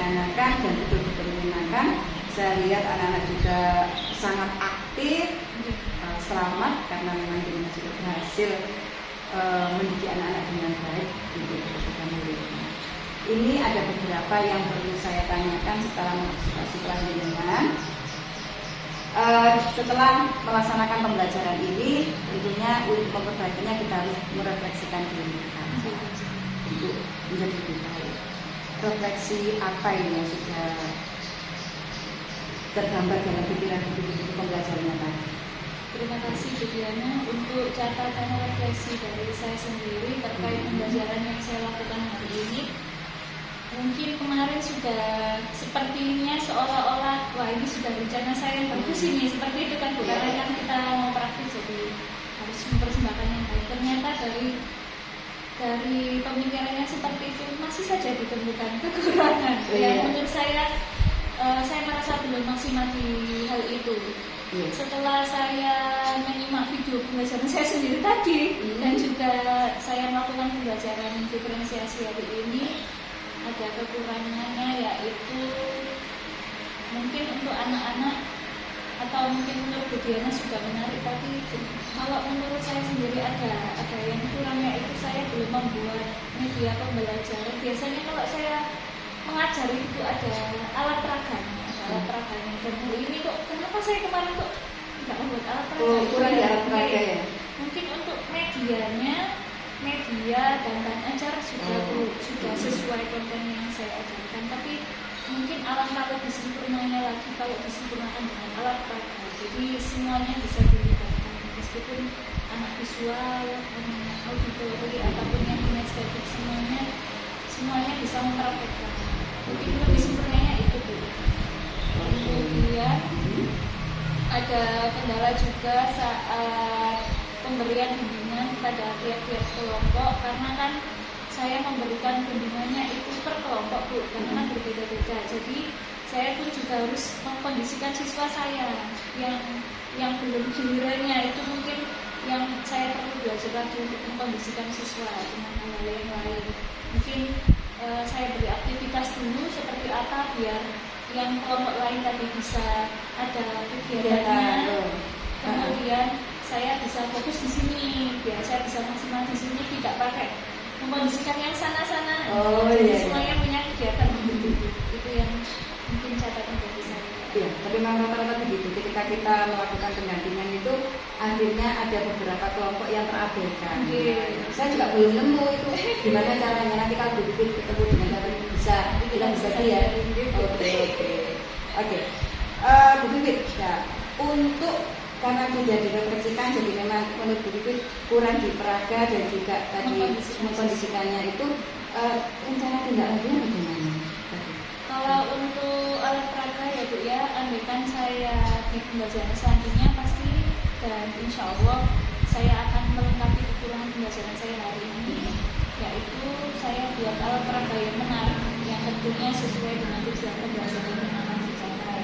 menyenangkan dan betul-betul menyenangkan. Saya lihat anak-anak juga sangat aktif, selamat karena memang kita juga berhasil mendidik anak-anak dengan baik di program murid. Ini ada beberapa yang perlu saya tanyakan setelah mengantisipasi pelajaran. Setelah melaksanakan pembelajaran ini, tentunya untuk memperbaikinya kita harus merefleksikan diri kita untuk menjadi lebih baik. Refleksi apa ini yang sudah tergambar dalam pikiran buku pembelajarannya tadi? Terima kasih Bu Diana untuk catatan refleksi dari saya sendiri terkait pembelajaran yang saya lakukan hari ini. Mungkin kemarin sudah sepertinya seolah-olah wah ini sudah rencana saya yang bagus ini, seperti itu kan Bu, karena kan kita mau praktis jadi harus mempersembahkan yang baik. Ternyata dari pemikiran yang seperti itu masih saja ditemukan kekurangan yang menurut saya merasa belum maksimal di hal itu. Setelah saya menyimak video pembelajaran saya sendiri tadi dan juga saya melakukan pembelajaran diferensiasi hari ini, ada kekurangannya yaitu mungkin untuk anak-anak atau mungkin menurut Bu Diana sudah menarik, tapi kalau menurut saya sendiri ada yang kurang, yaitu saya belum membuat media pembelajaran. Biasanya kalau saya mengajar itu ada alat peraganya, dan hari ini kok kenapa saya kemarin kok tidak membuat alat peraga? Kurang di alat peraga ya? Mungkin untuk media dan bahan ajar sudah sesuai konten yang saya ajarkan, tapi mungkin alat lebih sempurnanya lagi kalau disempurnakan dengan alat peraga. Jadi semuanya bisa dilibatkan, meskipun anak visual, anak auditori ataupun yang kinestetik, semuanya bisa mempraktekkan. Mungkin lebih sempurnanya itu Bu. Kemudian ada kendala juga saat pemberian bimbingan kepada tiap-tiap kelompok, karena kan saya memberikan bimbingannya itu per kelompok Bu, karena kan berbeda-beda. Jadi saya pun juga harus mengkondisikan siswa saya yang belum gilirannya, itu mungkin yang saya perlu belajar lagi untuk mengkondisikan siswa dengan hal yang lain. Mungkin saya beri aktivitas dulu seperti apa biar yang kelompok lain tadi bisa ada kegiatannya, kemudian saya bisa fokus di sini, biar saya bisa maksimal di sini, tidak pakai mengkondisikan yang sana-sana. Jadi semuanya punya kegiatan itu yang mungkin catatan dari saya. Iya, tapi memang rata-rata begitu. Ketika kita melakukan pendampingan itu, akhirnya ada beberapa kelompok yang terabaikan. Saya juga belum nemu itu gimana caranya. Nanti kalau dibikin ketemu dengan cara bisa ya. Oke. Bu Pipit, ya, untuk karena tidak direfleksikan, jadi memang menurut Bu Pipit kurang diperaga dan juga tadi mengkondisikannya itu, rencana tindak lanjutnya bagaimana? Kalau untuk alat peraga ya Bu ya, andaikan saya di pembelajaran selanjutnya pasti dan insya Allah saya akan melengkapi kekurangan pembelajaran saya hari ini, yaitu saya buat alat peraga yang menarik, yang tentunya sesuai dengan tujuan pembelajaran yang akan dicapai.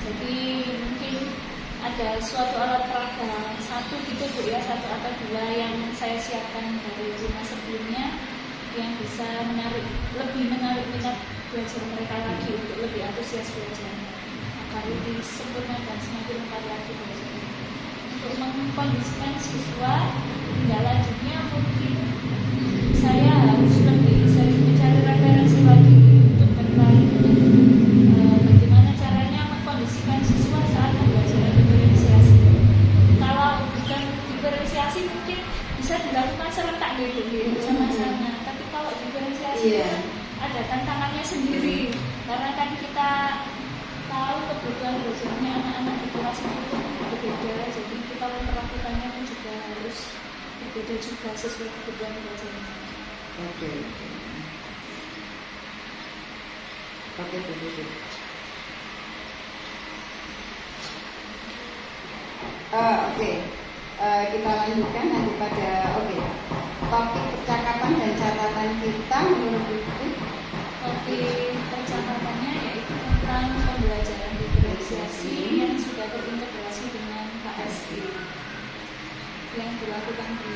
Jadi mungkin ada suatu alat peraga satu gitu Bu ya, satu atau dua yang saya siapkan dari rumah sebelumnya yang bisa lebih menarik minat belajar mereka lagi untuk lebih antusias belajar, agar lebih sempurna dan semakin lengkap lagi belajarnya. Untuk mengkondisikan siswa, tindak lanjutnya mungkin saya harus lebih sering mencari referensi lagi untuk terkait bagaimana caranya mengkondisikan siswa saat pembelajaran diferensiasi. Kalau bukan diferensiasi mungkin bisa dilakukan serentak gitu bersama-sama, tapi kalau diferensiasi ada tantangannya sendiri, karena kan kita tahu kebutuhan belajarnya anak-anak di kelas itu berbeda, jadi kita memperlakukannya pun juga harus berbeda juga sesuai kebutuhan belajarnya. Oke, begitu. Kita lanjutkan nanti pada topik percakapan dan catatan kita menurut Ibu. Topik percakapannya yaitu tentang pembelajaran diferensiasi yang sudah terintegrasi dengan KSI yang dilakukan di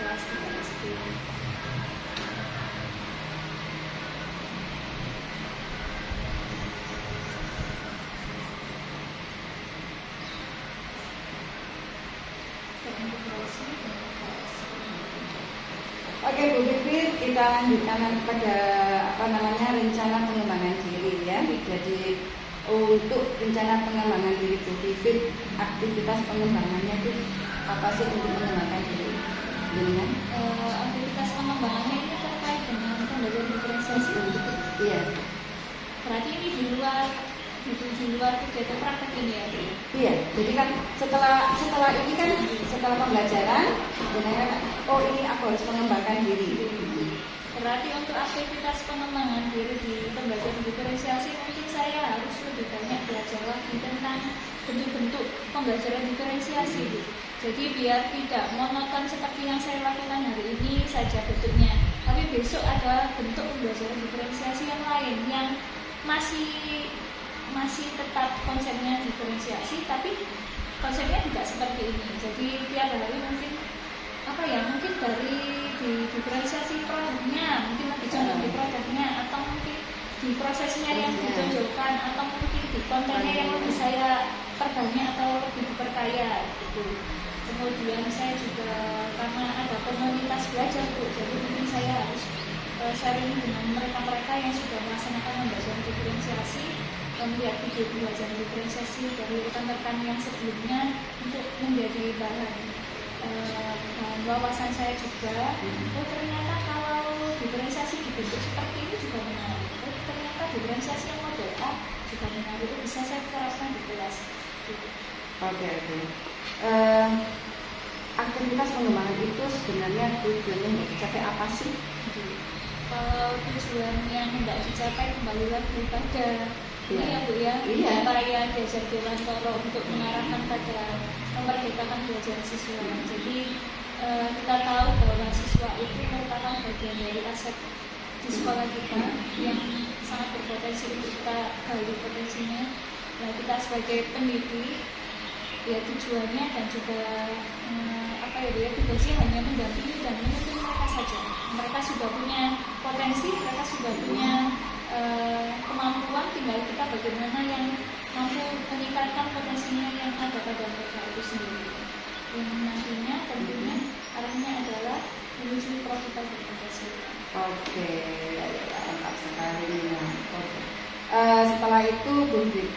kelas 3 SD. Oke Bu Fitri, kita lanjutkan pada rencana pengembangan diri ya. Jadi untuk rencana pengembangan diri Bu Fitri, aktivitas pengembangannya itu apa sih untuk mengembangkan diri? Dengan Aktivitas pengembangannya ini terkait dengan pembelajaran diferensiasi. iya. Berarti ini di luar kegiatan praktek ini ya. Iya, jadi kan setelah ini kan setelah pembelajaran, benar oh ini aku harus mengembangkan diri. Berarti untuk aktivitas pengembangan diri di pembelajaran diferensiasi mungkin saya harus lebih banyak belajar lagi tentang bentuk-bentuk pembelajaran diferensiasi. Jadi biar tidak monoton seperti yang saya lakukan hari ini saja bentuknya, tapi besok ada bentuk pembelajaran diferensiasi yang lain yang masih tetap konsepnya diferensiasi, tapi konsepnya tidak seperti ini. Jadi tiap hari mungkin mungkin dari di diferensiasi produknya, mungkin lebih condong di produknya, atau mungkin di prosesnya yang ditonjolkan, atau mungkin di kontennya yang lebih saya perbanyak atau lebih diperkaya gitu. Kemudian saya juga karena ada komunitas belajar Bu, jadi mungkin saya harus sharing dengan mereka-mereka yang sudah melaksanakan pembelajaran diferensiasi, melihat video pembelajaran diferensiasi dari rekan-rekan yang sebelumnya untuk menjadi bahan wawasan saya juga. Oh ternyata kalau diferensiasi dibentuk seperti ini juga menarik. Oh ternyata diferensiasi yang model A juga menarik. Itu bisa saya terapkan di kelas. Oke. Aktivitas pengembangan itu sebenarnya tujuannya untuk dicapai apa sih? Kalau tujuan yang tidak dicapai kembali lagi pada ini ya Bu ya, Iya. upaya diajar Dewantoro untuk mengarahkan pada memerdekakan belajar siswa. Jadi kita tahu bahwa siswa itu merupakan bagian dari aset di sekolah kita yang sangat berpotensi untuk kita gali potensinya. Nah kita sebagai pendidik ya tujuannya dan juga tugasnya hanya mendampingi dan menuntun mereka saja. Mereka sudah punya potensi, mereka sudah punya kemampuan, tinggal kita bagaimana yang mampu meningkatkan potensinya yang ada pada mereka itu sendiri. Yang nantinya tentunya arahnya adalah menuju profitabilitas. Oke, mantap sekali. Oke. Setelah itu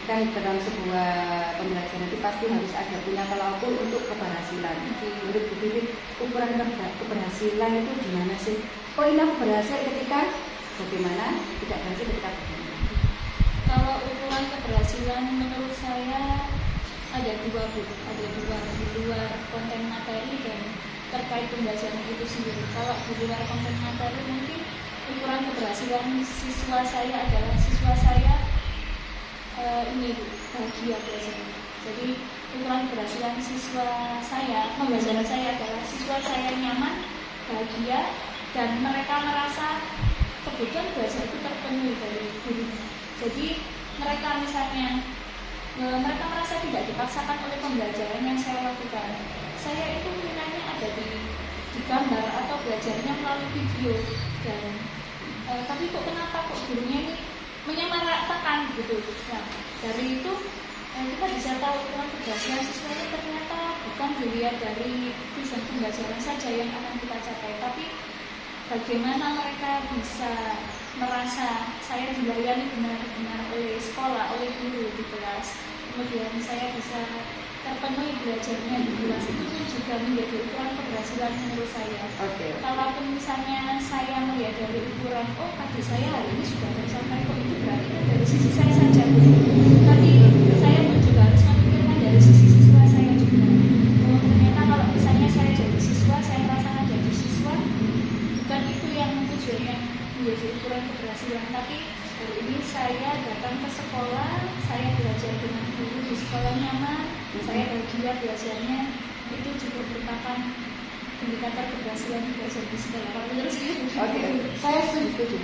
kan dalam sebuah pembelajaran itu pasti harus ada punya tolak ukur untuk keberhasilan. Menurut Bu Vivi, ukuran keberhasilan itu gimana sih? Oh ini aku berhasil ketika bagaimana, tidak berhasil ketika bagaimana? Kalau ukuran keberhasilan menurut saya ada dua Bu, di luar konten materi dan terkait pembelajaran itu sendiri. Kalau di luar konten materi mungkin ukuran keberhasilan siswa saya adalah siswa saya bahagia belajar. Jadi ukuran keberhasilan siswa saya, pembelajaran saya adalah siswa saya nyaman, bahagia, dan mereka merasa kebutuhan belajar itu terpenuhi dari gurunya. Jadi mereka misalnya mereka merasa tidak dipaksakan oleh pembelajaran yang saya lakukan. Saya itu minatnya ada di gambar atau belajarnya melalui video dan tapi kok kenapa kok gurunya ini menyamaratakan gitu. Nah dari itu kita bisa tahu ukuran keberhasilan siswa ini ternyata bukan dilihat dari tujuan pembelajaran saja yang akan kita capai, tapi bagaimana mereka bisa merasa saya dilayani benar-benar oleh sekolah, oleh guru di kelas, kemudian saya bisa terpenuhi belajarnya di kelas. Itu pun juga menjadi ukuran keberhasilan menurut saya. Kalaupun misalnya saya melihat dari ukuran, oh adik saya hari ini sudah tercapai, kok itu berarti dari sisi saya saja, tapi saya pun juga harus memikirkan dari sisi siswa saya juga. Oh ternyata kalau misalnya saya jadi siswa, saya merasakan jadi siswa, bukan itu yang tujuannya menjadi ukuran keberhasilan, tapi hari ini saya datang ke sekolah, saya belajar dengan guru di sekolah nyaman, saya bahagia belajarnya, itu juga merupakan indikator keberhasilan belajar di sekolah. Oke, saya setuju.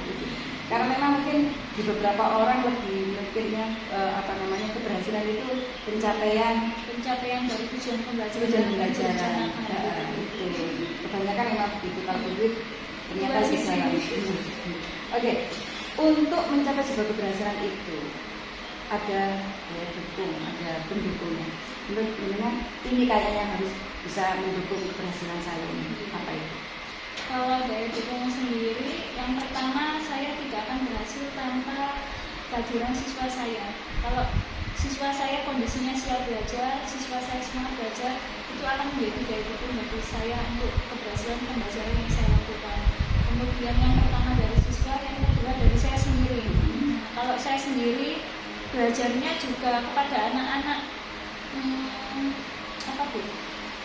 Karena memang mungkin di beberapa orang lebih mikirnya keberhasilan itu pencapaian dari tujuan pembelajaran. Itu kebanyakan memang begitu kalau duit ternyata bisa. Oke, untuk mencapai sebuah keberhasilan itu ada dukung, ada pendukungnya. Menurut ini kayaknya harus bisa mendukung keberhasilan saya ini. Apa itu? Kalau dari dukungan sendiri, yang pertama saya tidak akan berhasil tanpa kehadiran siswa saya. Kalau siswa saya kondisinya siap belajar, siswa saya semangat belajar, itu akan menjadi daya dukung bagi saya untuk keberhasilan pembelajaran yang saya lakukan. Kemudian yang pertama dari siswa, yang kedua dari saya sendiri. Kalau saya sendiri belajarnya juga kepada anak-anak apa Bu?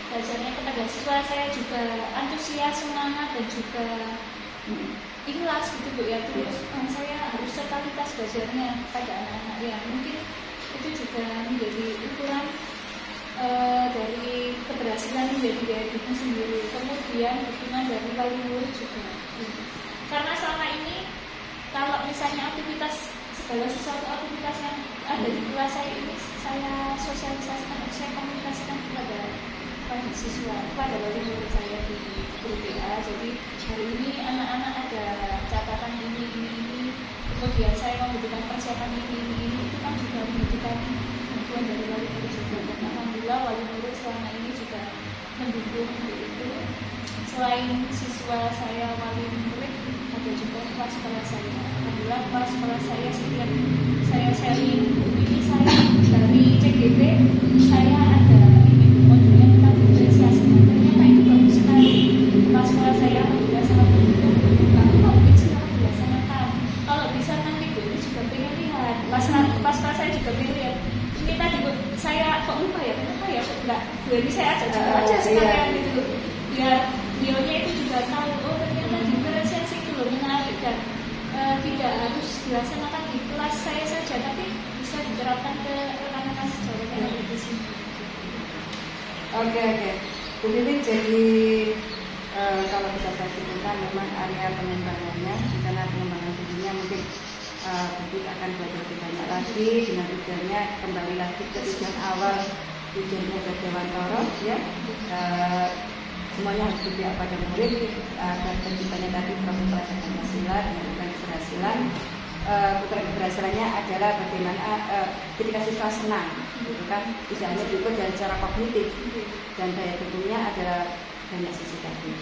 Belajarnya kepada siswa saya juga antusias, semangat dan juga ikhlas gitu Bu ya. Terus saya harus totalitas belajarnya kepada anak-anak ya. Mungkin itu juga menjadi ukuran dari keberhasilan menjadi daya dukung sendiri. Kemudian dukungan dari wali murid juga. Karena selama ini kalau misalnya aktivitas segala sesuatu aktivitas yang ada di kelas saya ini saya sosialisasikan, saya komunikasikan kepada siswa, kepada wali murid saya di grup WA. Jadi hari ini anak-anak ada catatan ini, kemudian saya memberikan persiapan ini, itu kan juga membutuhkan bantuan dari wali murid juga. Dan alhamdulillah wali murid selama ini juga mendukung untuk itu. Selain siswa saya wali murid, ada juga kepala sekolah saya. Alhamdulillah kepala sekolah saya setiap saya sharing ini saya dari CGP saya ada modulnya tentang diferensiasi dan ternyata itu bagus sekali. Kepala sekolah saya alhamdulillah sangat mendukung. Kalau bisa dilaksanakan, kalau bisa nanti Bu ini juga pengen lihat. Pas saya juga pengen lihat. Ini tadi Bu, saya kok lupa ya enggak. Bu ini saya aja sekalian gitu. Biar beliaunya itu juga tahu oh ternyata diferensiasi itu loh menarik dan tidak harus dilaksanakan di kelas saya saja tapi bisa diterapkan ke rekan-rekan sejawat yang ada di sini. Oke. Bu Vivi, jadi kalau bisa saya simpulkan memang area pengembangannya di sana pengembangan tingginya mungkin Bukit akan belajar lebih banyak lagi dengan tujuannya kembali lagi ke tujuan awal tujuannya ke Dewantara ya. Semuanya harus berpihak pada murid dan penciptanya tadi proses Pancasila dengan keberhasilan. Keberhasilannya adalah bagaimana ketika siswa senang, gitu kan? Tidak hanya diukur dari secara kognitif dan daya dukungnya adalah banyak sisi tadi.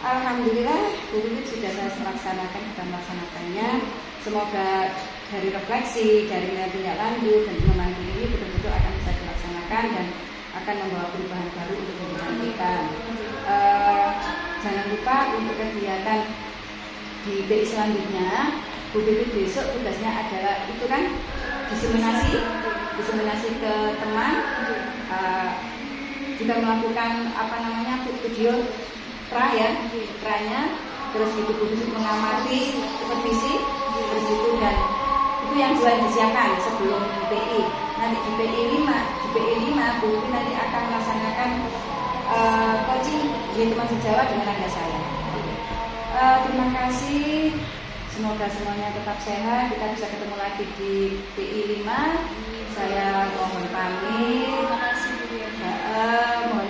Alhamdulillah, Bu Vivi sudah saya laksanakan, kita melaksanakannya. Semoga dari refleksi, dari nilai tindak lanjut dan pengembangan diri ini betul-betul akan bisa dilaksanakan dan akan membawa perubahan baru untuk pembelajaran kita. Jangan lupa untuk kegiatan di BI selanjutnya, Bu Vivi besok tugasnya adalah itu kan diseminasi ke teman, juga melakukan video tranya, terus itu Bu Vivi mengamati supervisi, terus itu dan itu yang sudah disiapkan sebelum BI. Nanti di BI 5 Bu Vivi nanti akan melaksanakan coaching di teman sejawat dengan Anda saya. Terima kasih. Semoga semuanya tetap sehat. Kita bisa ketemu lagi di BI 5. Saya mohon pamit. Terima kasih Bu. Mohon